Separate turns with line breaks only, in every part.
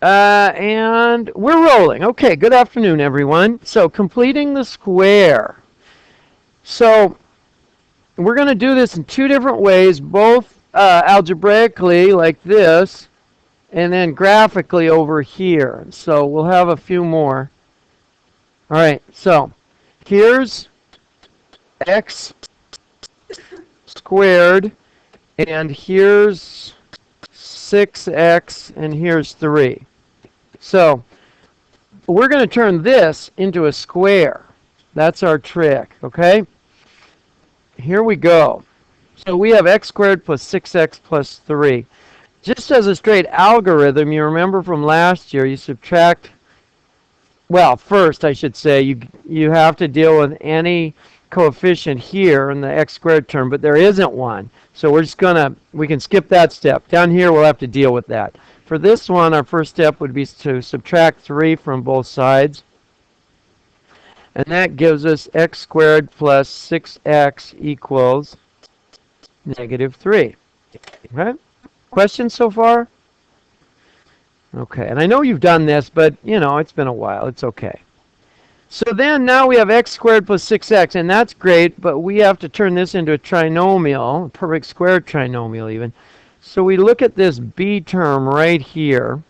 And we're rolling. Okay, good afternoon, everyone. So, completing the square. So, we're going to do this in two different ways, both algebraically, like this, and then graphically over here. So, we'll have a few more. All right, so here's x squared, and here's 6x, and here's 3. So, we're going to turn this into a square. That's our trick, okay? Here we go. So we have x squared plus 6x plus 3. Just as a straight algorithm, you remember from last year, you subtract, well, first I should say, you have to deal with any coefficient here in the x squared term, but there isn't one. So we're just we can skip that step. Down here, we'll have to deal with that. For this one, our first step would be to subtract 3 from both sides. And that gives us x squared plus 6x equals negative 3. Okay? Questions so far? Okay, and I know you've done this, but, it's been a while. It's okay. So then now we have x squared plus 6x, and that's great, but we have to turn this into a trinomial, a perfect square trinomial even. So we look at this b term right here,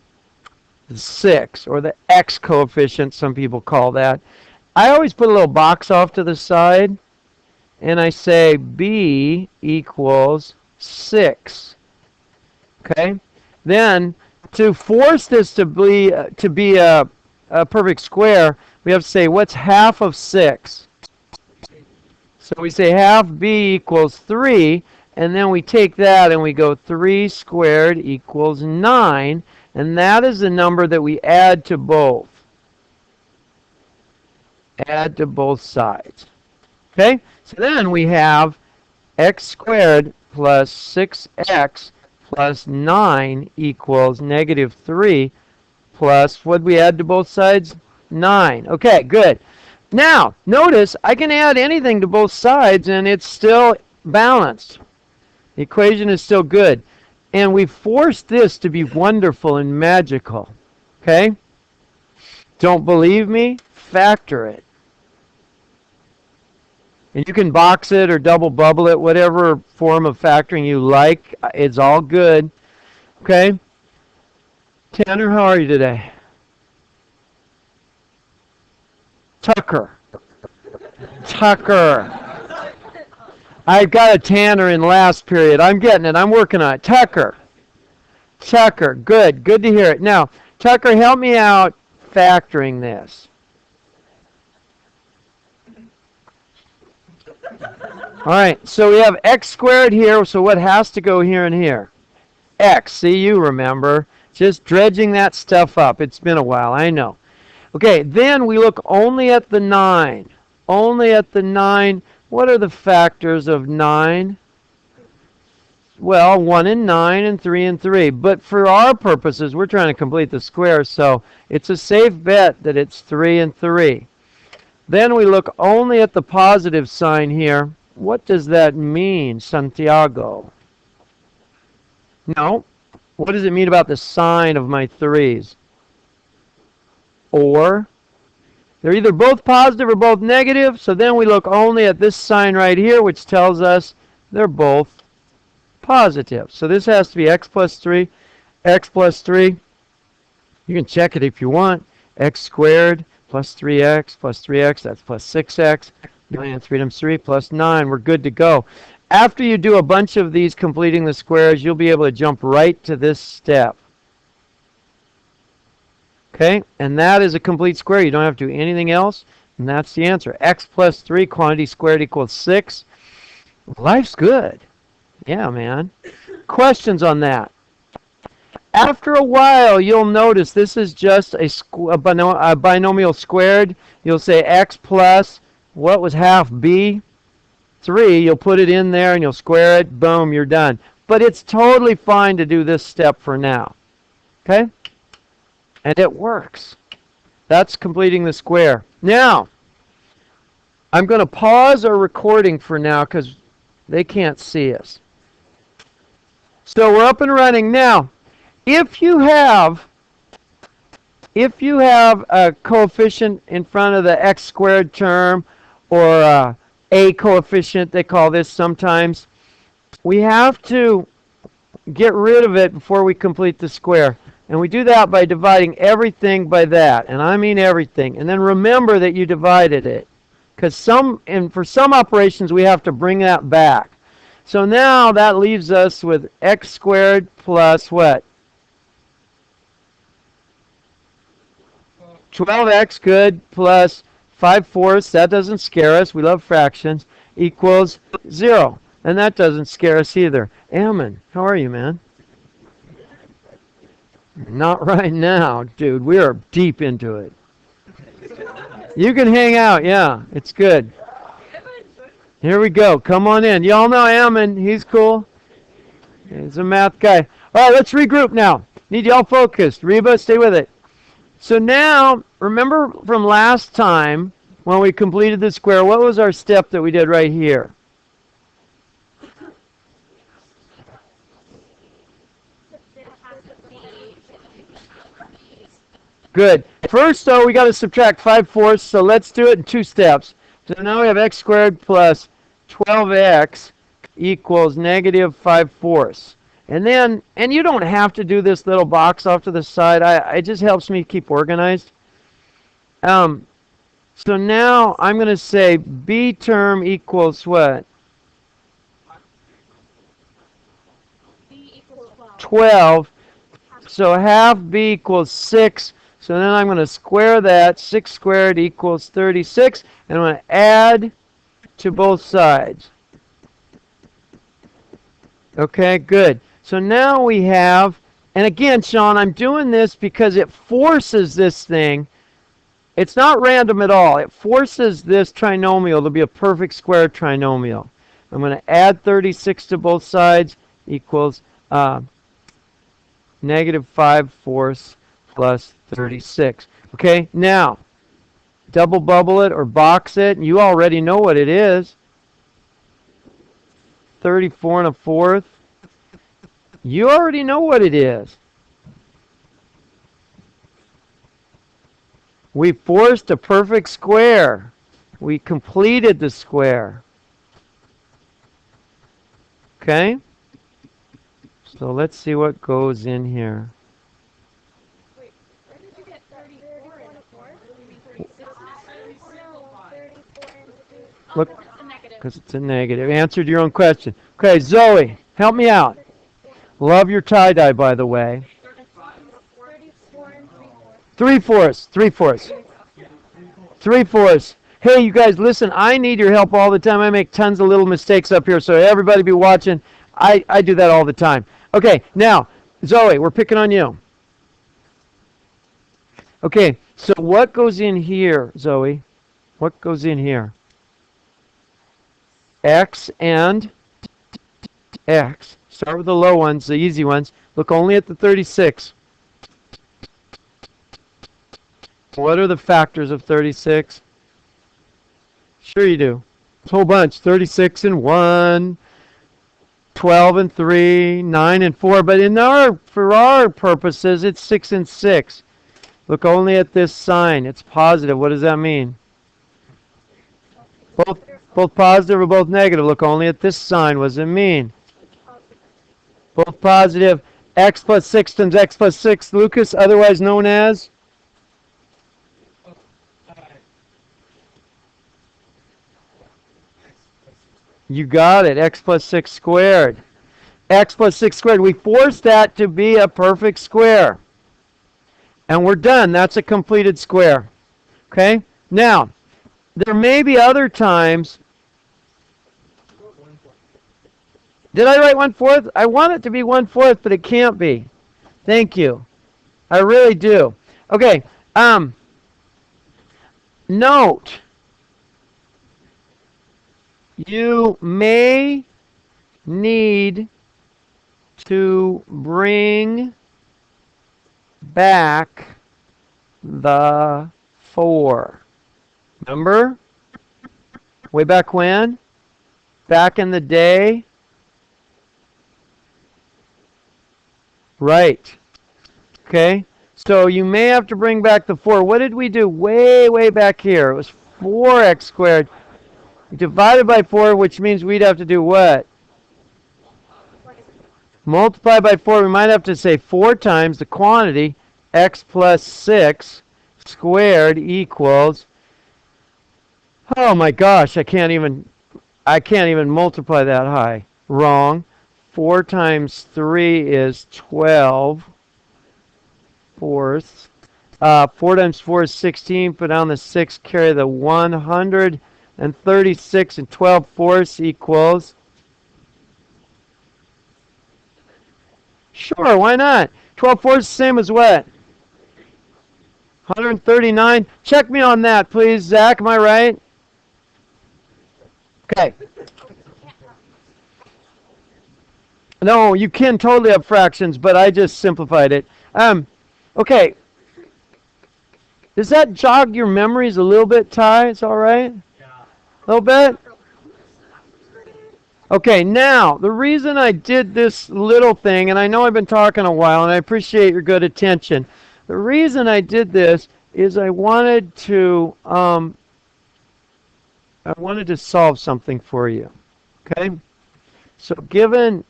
the 6, or the x coefficient, some people call that. I always put a little box off to the side, and I say b equals 6. Okay? Then, to force this to be a perfect square, we have to say, what's half of 6? So we say half b equals 3, and then we take that and we go 3 squared equals 9, and that is the number that we add to both. Add to both sides. Okay? So then we have x squared plus 6x plus 9 equals negative 3 plus, what did we add to both sides? 9. Okay, good. Now, notice I can add anything to both sides and it's still balanced. The equation is still good. And we forced this to be wonderful and magical. Okay? Don't believe me? Factor it. And you can box it or double bubble it, whatever form of factoring you like. It's all good. Okay? Tanner, how are you today? Tucker. I've got a Tanner in last period. I'm getting it. I'm working on it. Tucker. Good. Good to hear it. Now, Tucker, help me out factoring this. All right, so we have x squared here, so what has to go here and here? X. See, you remember. Just dredging that stuff up. It's been a while, I know. Okay, then we look only at the 9. Only at the 9. What are the factors of 9? Well, 1 and 9 and 3 and 3. But for our purposes, we're trying to complete the square, so it's a safe bet that it's 3 and 3. Then we look only at the positive sign here. What does that mean, Santiago? No. What does it mean about the sign of my 3's? Or, they're either both positive or both negative, so then we look only at this sign right here, which tells us they're both positive. So this has to be x plus 3. X plus 3, you can check it if you want. X squared plus 3x, that's plus 6x. 9 and 3 times 3 plus 9. We're good to go. After you do a bunch of these completing the squares, you'll be able to jump right to this step. Okay? And that is a complete square. You don't have to do anything else. And that's the answer. X plus 3, quantity squared equals 6. Life's good. Yeah, man. Questions on that? After a while, you'll notice this is just a binomial squared. You'll say x plus, what was half b? 3. You'll put it in there and you'll square it. Boom, you're done. But it's totally fine to do this step for now. Okay? And it works. That's completing the square. Now, I'm going to pause our recording for now because they can't see us. So we're up and running now. If you have if you have a coefficient in front of the x squared term, or a coefficient, they call this sometimes, we have to get rid of it before we complete the square. And we do that by dividing everything by that. And I mean everything. And then remember that you divided it. Because for some operations, we have to bring that back. So now that leaves us with x squared plus what? 12x, good, plus 5/4, that doesn't scare us, we love fractions, equals 0. And that doesn't scare us either. Ammon, how are you, man? Not right now, dude. We are deep into it. You can hang out, yeah, it's good. Here we go. Come on in. Y'all know Ammon. He's cool. He's a math guy. All right, let's regroup now. Need y'all focused. Reba, stay with it. So now, remember from last time when we completed the square, what was our step that we did right here? Good. First, though, we got to subtract 5/4, so let's do it in 2 steps. So now we have x squared plus 12x equals negative 5/4. And you don't have to do this little box off to the side. It just helps me keep organized. So now I'm going to say b term equals what? B equals 12. So half b equals 6. So then I'm going to square that. 6 squared equals 36. And I'm going to add to both sides. Okay, good. So now we have, and again, Sean, I'm doing this because it forces this thing. It's not random at all. It forces this trinomial to be a perfect square trinomial. I'm going to add 36 to both sides equals negative 5/4 plus 36. Okay, now, double bubble it or box it. You already know what it is. 34 1/4. You already know what it is. We forced a perfect square. We completed the square. Okay? So let's see what goes in here.
Wait, where did you get 34 and 4? You mean 36?
Look, because it's a negative. Answered your own question. Okay, Zoe, help me out. Love your tie-dye, by the way.
34 and
3/4. 3/4. 3/4. Hey, you guys, listen, I need your help all the time. I make tons of little mistakes up here, so everybody be watching. I do that all the time. Okay, now, Zoe, we're picking on you. Okay, so what goes in here, Zoe? What goes in here? X and X. Start with the low ones, the easy ones. Look only at the 36. What are the factors of 36? Sure you do. A whole bunch. 36 and 1, 12 and 3, 9 and 4. But for our purposes, it's 6 and 6. Look only at this sign. It's positive. What does that mean? Both positive or both negative. Look only at this sign. What does it mean? Both positive. X plus 6 times x plus 6. Lucas, otherwise known as? You got it. X plus 6 squared. X plus 6 squared. We forced that to be a perfect square. And we're done. That's a completed square. Okay? Now, there may be other times. Did I write 1/4? I want it to be 1/4, but it can't be. Thank you. I really do. Okay. Note. You may need to bring back the 4. Remember? Way back when? Back in the day? Right. Okay. So you may have to bring back the 4. What did we do way back here? It was 4x squared divided by 4, which means we'd have to do what? Multiply by 4. We might have to say 4 times the quantity, x plus 6 squared equals, oh my gosh, I can't even multiply that high. Wrong. 4 times 3 is 12 fourths. 4 times 4 is 16. Put down the 6, carry the 136, and 12 fourths equals. Sure, why not? 12 fourths is the same as what? 139. Check me on that, please, Zach. Am I right? Okay. No, you can totally have fractions, but I just simplified it. Okay. Does that jog your memories a little bit, Ty? It's all right? Yeah. A little bit? Okay, now, the reason I did this little thing, and I know I've been talking a while, and I appreciate your good attention. The reason I did this is I wanted to solve something for you. Okay? So given,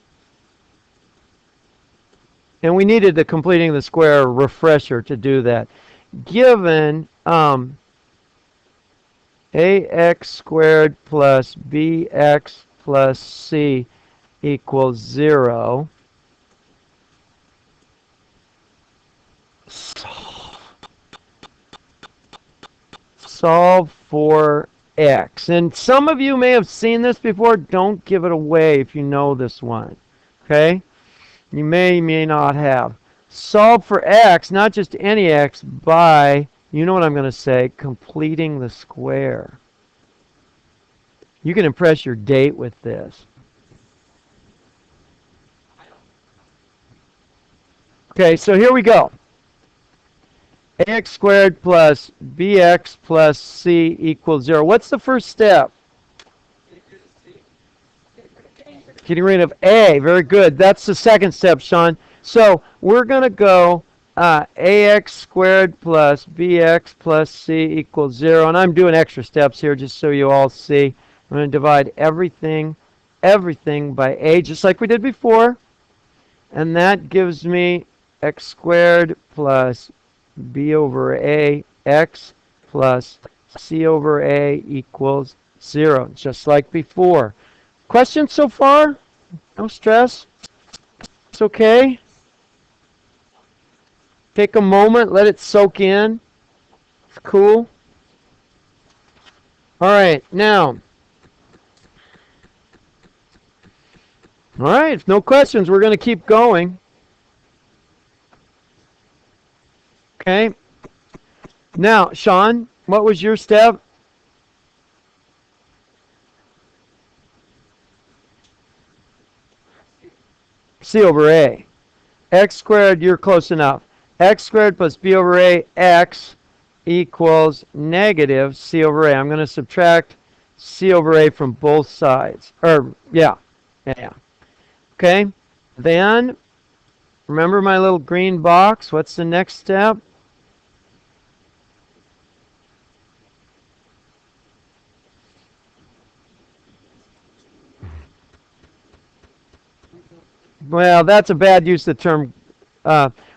and we needed the completing the square refresher to do that. Given ax squared plus bx plus c equals 0, solve for x. And some of you may have seen this before. Don't give it away if you know this one. Okay? You may not have. Solve for x, not just any x, by, you know what I'm going to say, completing the square. You can impress your date with this. Okay, so here we go. Ax squared plus bx plus c equals 0. What's the first step? Getting rid of a. Very good. That's the second step, Sean. So we're going to go ax squared plus bx plus c equals 0. And I'm doing extra steps here just so you all see. I'm going to divide everything by a, just like we did before. And that gives me x squared plus b over a x plus c over a equals 0, just like before. Questions so far? No stress. It's okay. Take a moment, let it soak in. It's cool. All right, now. All right, if no questions, we're going to keep going. Okay. Now, Sean, what was your step? C over A. X squared, you're close enough. X squared plus B over A, X equals negative C over A. I'm going to subtract C over A from both sides. Yeah. Okay. Then, remember my little green box? What's the next step? Well, that's a bad use of the term.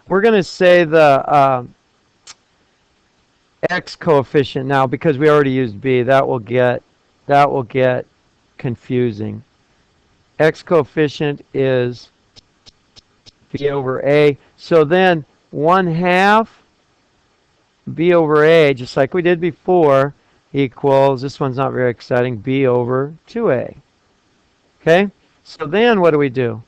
We're going to say the x coefficient now because we already used b. That will get confusing. X coefficient is b over a. So then 1/2 b over a, just like we did before, equals, this one's not very exciting, b over 2a. Okay? So then what do we do?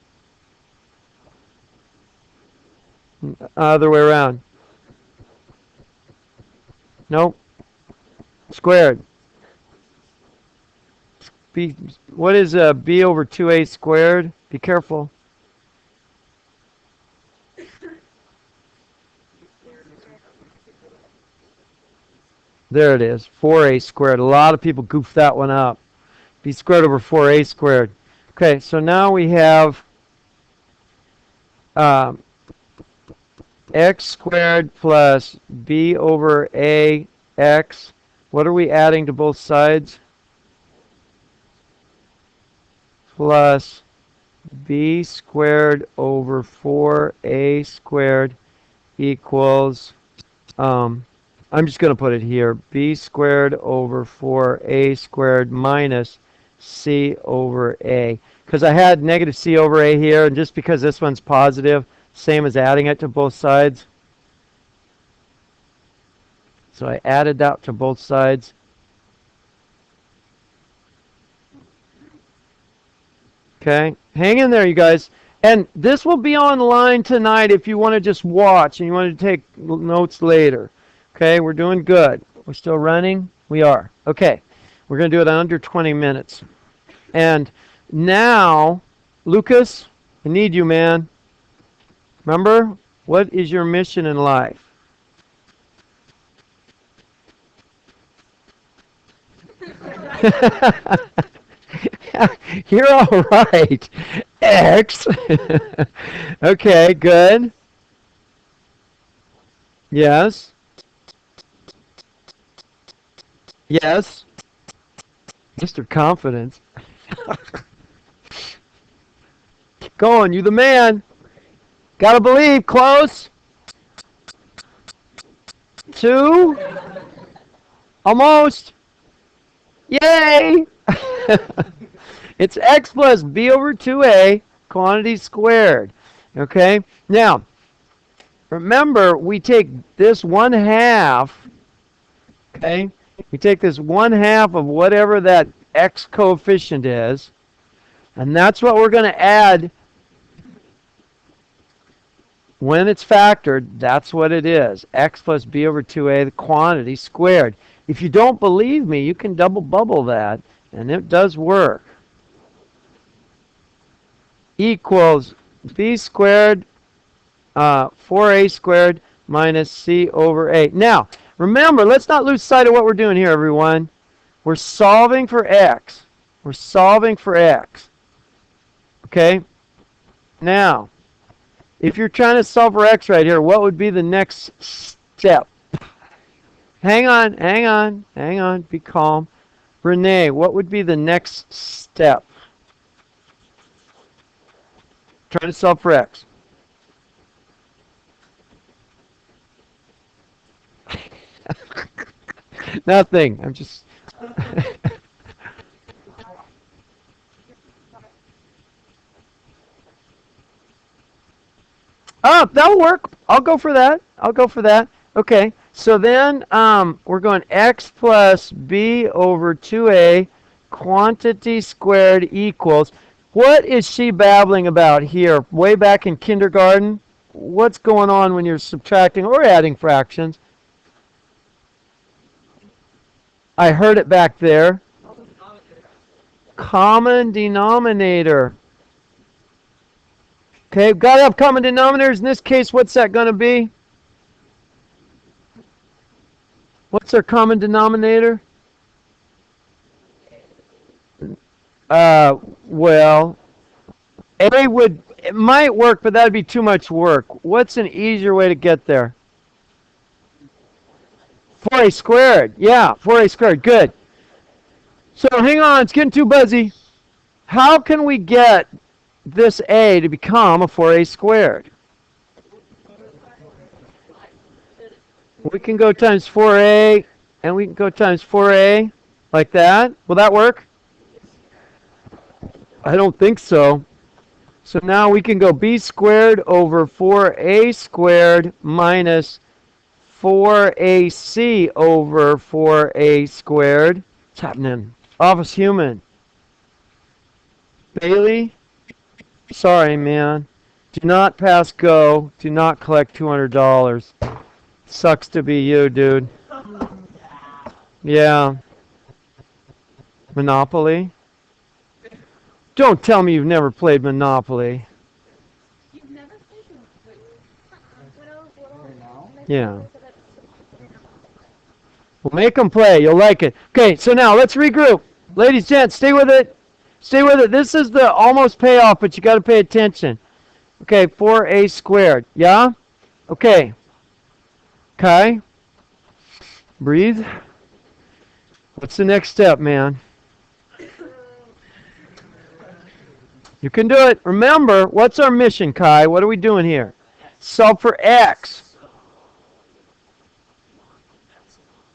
Other way around. Nope. Squared. What is b over 2a squared? Be careful. There it is. 4a squared. A lot of people goof that one up. b squared over 4a squared. Okay, so now we have x squared plus b over a x. What are we adding to both sides? Plus b squared over 4a squared equals, I'm just going to put it here, b squared over 4a squared minus c over a. Because I had negative c over a here, and just because this one's positive, same as adding it to both sides. So I added that to both sides. Okay, hang in there, you guys. And this will be online tonight if you want to just watch and you want to take notes later. Okay, we're doing good. We're still running? We are. Okay, we're going to do it in under 20 minutes. And now, Lucas, I need you, man. Remember, what is your mission in life? You're all right. X. Okay, good. Yes. Yes. Mr. Confidence. Keep going. You the man. Gotta believe. Close. 2. Almost. Yay! It's x plus b over 2a, quantity squared. Okay? Now, remember, we take this 1/2, okay? We take this 1/2 of whatever that x coefficient is, and that's what we're going to add when it's factored. That's what it is. X plus b over 2a, the quantity squared. If you don't believe me, you can double bubble that, and it does work. Equals b squared 4a squared minus c over a. Now, remember, let's not lose sight of what we're doing here, everyone. We're solving for x. We're solving for x. Okay? Now, if you're trying to solve for x right here, what would be the next step? Hang on, hang on, hang on. Be calm. Renee, what would be the next step? Trying to solve for x. Nothing. I'm just... Oh, that'll work. I'll go for that. I'll go for that. Okay. So then we're going x plus b over 2a quantity squared equals... What is she babbling about here? Way back in kindergarten? What's going on when you're subtracting or adding fractions? I heard it back there. Common denominator. Okay, got to have common denominators. In this case, what's that going to be? What's our common denominator? Well, it might work, but that'd be too much work. What's an easier way to get there? 4a squared. Yeah, 4a squared. Good. So hang on, it's getting too buzzy. How can we get this a to become a 4a squared? We can go times 4a, and we can go times 4a, like that. Will that work? I don't think so. So now we can go b squared over 4a squared minus 4ac over 4a squared. What's happening? Office human. Bailey? Sorry, man. Do not pass go. Do not collect $200. Sucks to be you, dude. Yeah. Monopoly? Don't tell me you've never played Monopoly.
You've never played Monopoly?
Yeah. Well, make them play. You'll like it. Okay, so now let's regroup. Ladies, gents, stay with it. Stay with it. This is the almost payoff, but you got to pay attention. Okay, 4a squared. Yeah? Okay. Kai, breathe. What's the next step, man? You can do it. Remember, what's our mission, Kai? What are we doing here? Solve for x.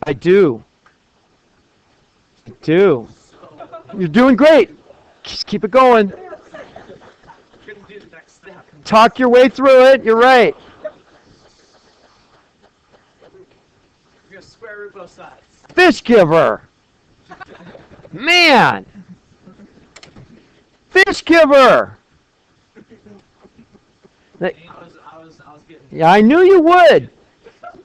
I do. I do. You're doing great. Just keep it going. Talk your way through it. You're right.
You're going to square root both sides.
Fish giver. Man. Fish giver.
I was getting...
Yeah, I knew you would.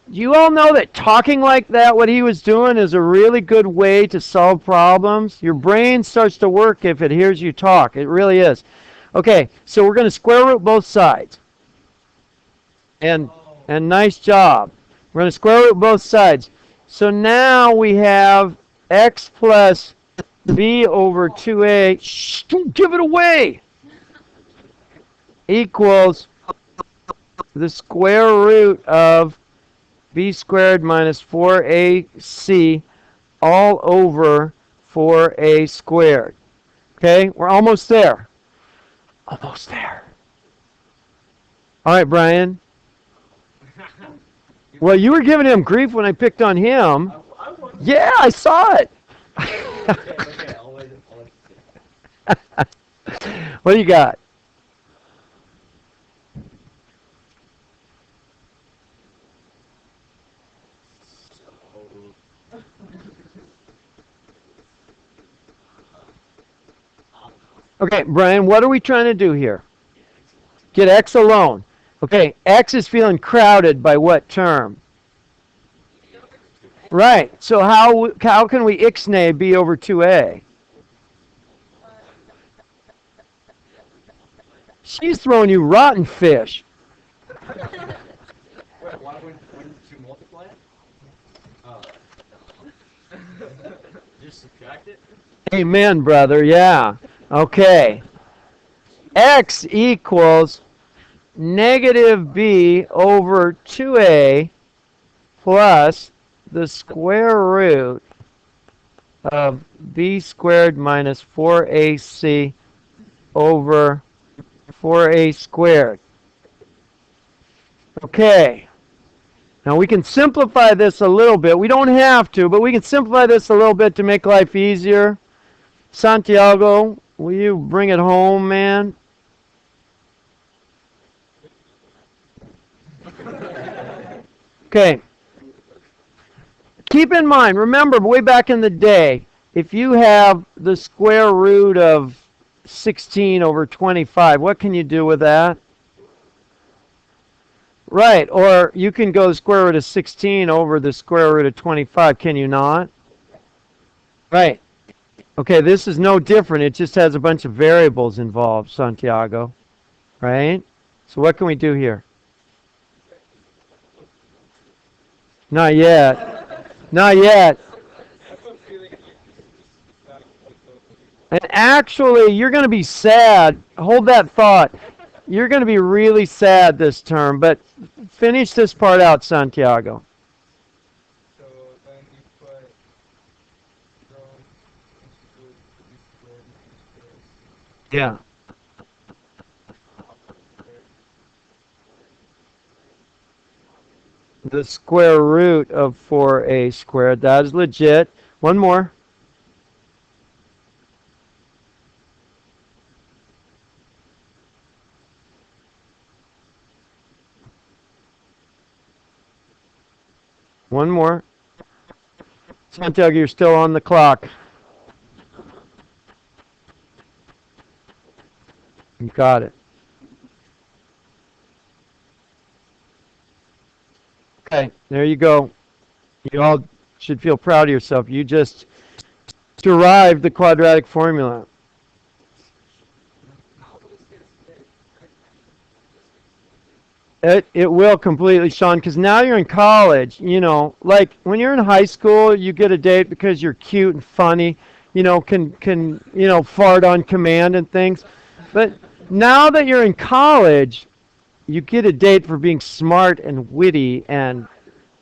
You all know that talking like that, what he was doing, is a really good way to solve problems. Your brain starts to work if it hears you talk. It really is. Okay, so we're going to square root both sides. And nice job. We're going to square root both sides. So now we have x plus b over 2a. Shh, don't give it away. Equals the square root of b squared minus 4ac all over 4a squared. Okay, we're almost there. Almost there. All right, Brian. Well, you were giving him grief when I picked on him. Yeah, I saw it.
Okay, I'll wait
What do you got? Okay, Brian, what are we trying to do here? Get x alone. Okay, x is feeling crowded by what term? Right. So how can we ixnay b over 2a? She's throwing you rotten fish.
Wait, why wouldn't you multiply it? Just subtract it?
Amen, brother. Yeah. Okay. X equals negative b over 2a plus the square root of b squared minus 4ac over 4a squared. Okay. Now we can simplify this a little bit. We don't have to, but we can simplify this a little bit to make life easier. Santiago, will you bring it home, man? Okay. Keep in mind, remember, way back in the day, if you have the square root of 16 over 25, what can you do with that? Right, or you can go the square root of 16 over the square root of 25, can you not? Right. Okay, this is no different. It just has a bunch of variables involved, Santiago. Right? So what can we do here? Not yet. Not yet. And actually, you're going to be sad. Hold that thought. You're going to be really sad this term, but finish this part out, Santiago.
So then you put
Yeah. The square root of 4a squared. That is legit. One more. One more. Santiago, you're still on the clock. You got it. Okay, there you go. You all should feel proud of yourself. You just derived the quadratic formula. It will completely, Sean, because now you're in college. You know, like when you're in high school, you get a date because you're cute and funny. You know, can fart on command and things. But now that you're in college, You get a date for being smart and witty and,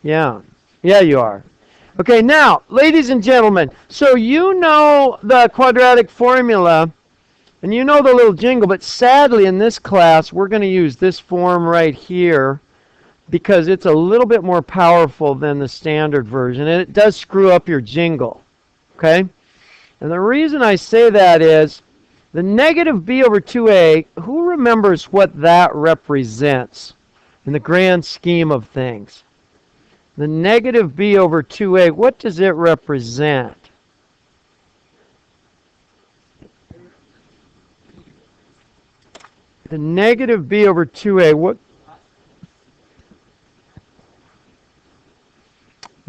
yeah. Yeah, you are. Okay, now, ladies and gentlemen, so you know the quadratic formula, and you know the little jingle, but sadly in this class, we're going to use this form right here because it's a little bit more powerful than the standard version, and it does screw up your jingle, okay? And the reason I say that is the negative b over 2a, who remembers what that represents in the grand scheme of things? The negative b over 2a, what does it represent? The negative b over 2a, what?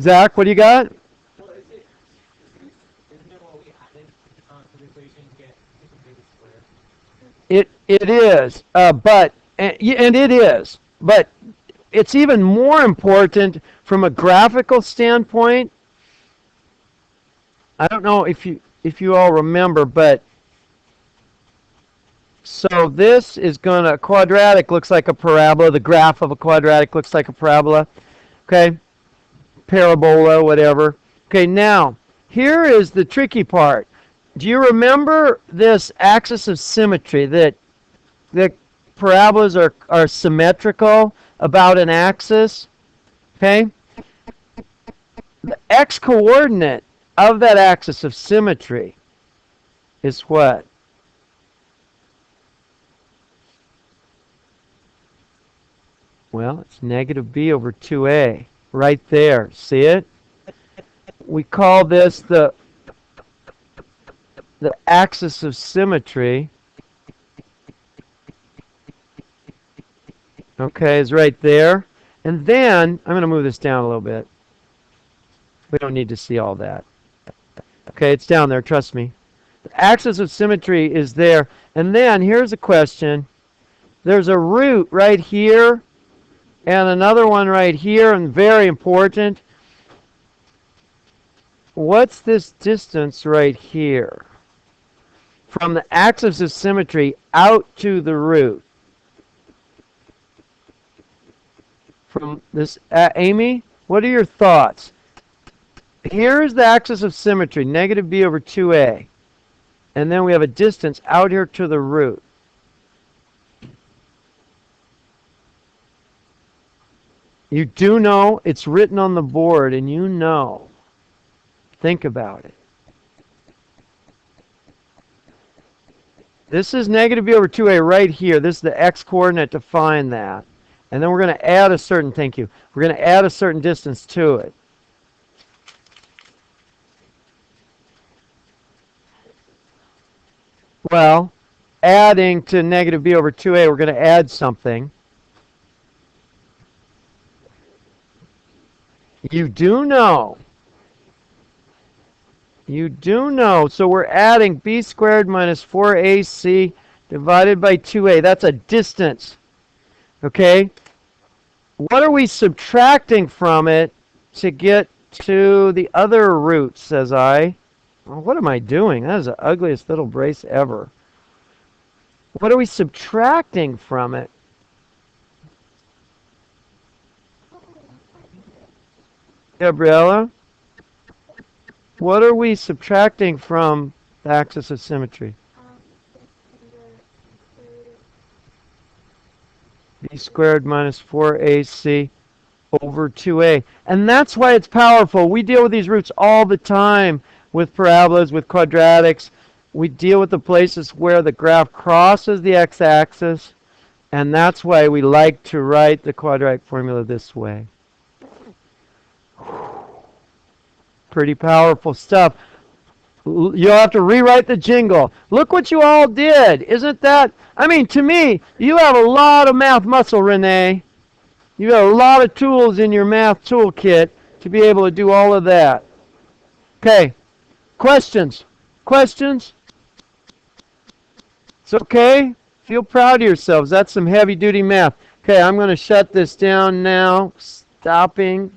Zach, what do you got?
Well, isn't it what we added to the equation to get the square?
It is, and it is, but it's even more important from a graphical standpoint. I don't know if you all remember, but so this is going to, quadratic looks like a parabola. The graph of a quadratic looks like a parabola. Okay? Parabola, whatever. Okay, now, here is the tricky part. Do you remember this axis of symmetry, that parabolas are symmetrical about an axis? Okay? The x-coordinate of that axis of symmetry is what? Well, it's negative b over 2a. Right there. See it? We call this the axis of symmetry. Okay, is right there. And then, I'm going to move this down a little bit. We don't need to see all that. Okay, it's down there, trust me. The axis of symmetry is there. And then, here's a question. There's a root right here, and another one right here, and very important. What's this distance right here? From the axis of symmetry out to the root. From this, Amy, what are your thoughts? Here's the axis of symmetry, negative b over 2a. And then we have a distance out here to the root. You do know, it's written on the board, and you know. Think about it. This is negative b over 2a right here. This is the x-coordinate to find that. And then we're going to add a certain, thank you, we're going to add a certain distance to it. Well, adding to negative b over 2a, we're going to add something. You do know. You do know. So we're adding b squared minus 4ac divided by 2a. That's a distance. Okay? What are we subtracting from it to get to the other root, says I? Well, what am I doing? That is the ugliest little brace ever. What are we subtracting from it? Gabriella? What are we subtracting from the axis of symmetry? B squared minus 4ac over 2a. And that's why it's powerful. We deal with these roots all the time with parabolas, with quadratics. We deal with the places where the graph crosses the x-axis, and that's why we like to write the quadratic formula this way. Pretty powerful stuff. You'll have to rewrite the jingle. Look what you all did. Isn't that? I mean, to me, you have a lot of math muscle, Renee. You have a lot of tools in your math toolkit to be able to do all of that. Okay. Questions? Questions? It's okay. Feel proud of yourselves. That's some heavy-duty math. Okay, I'm going to shut this down now. Stopping.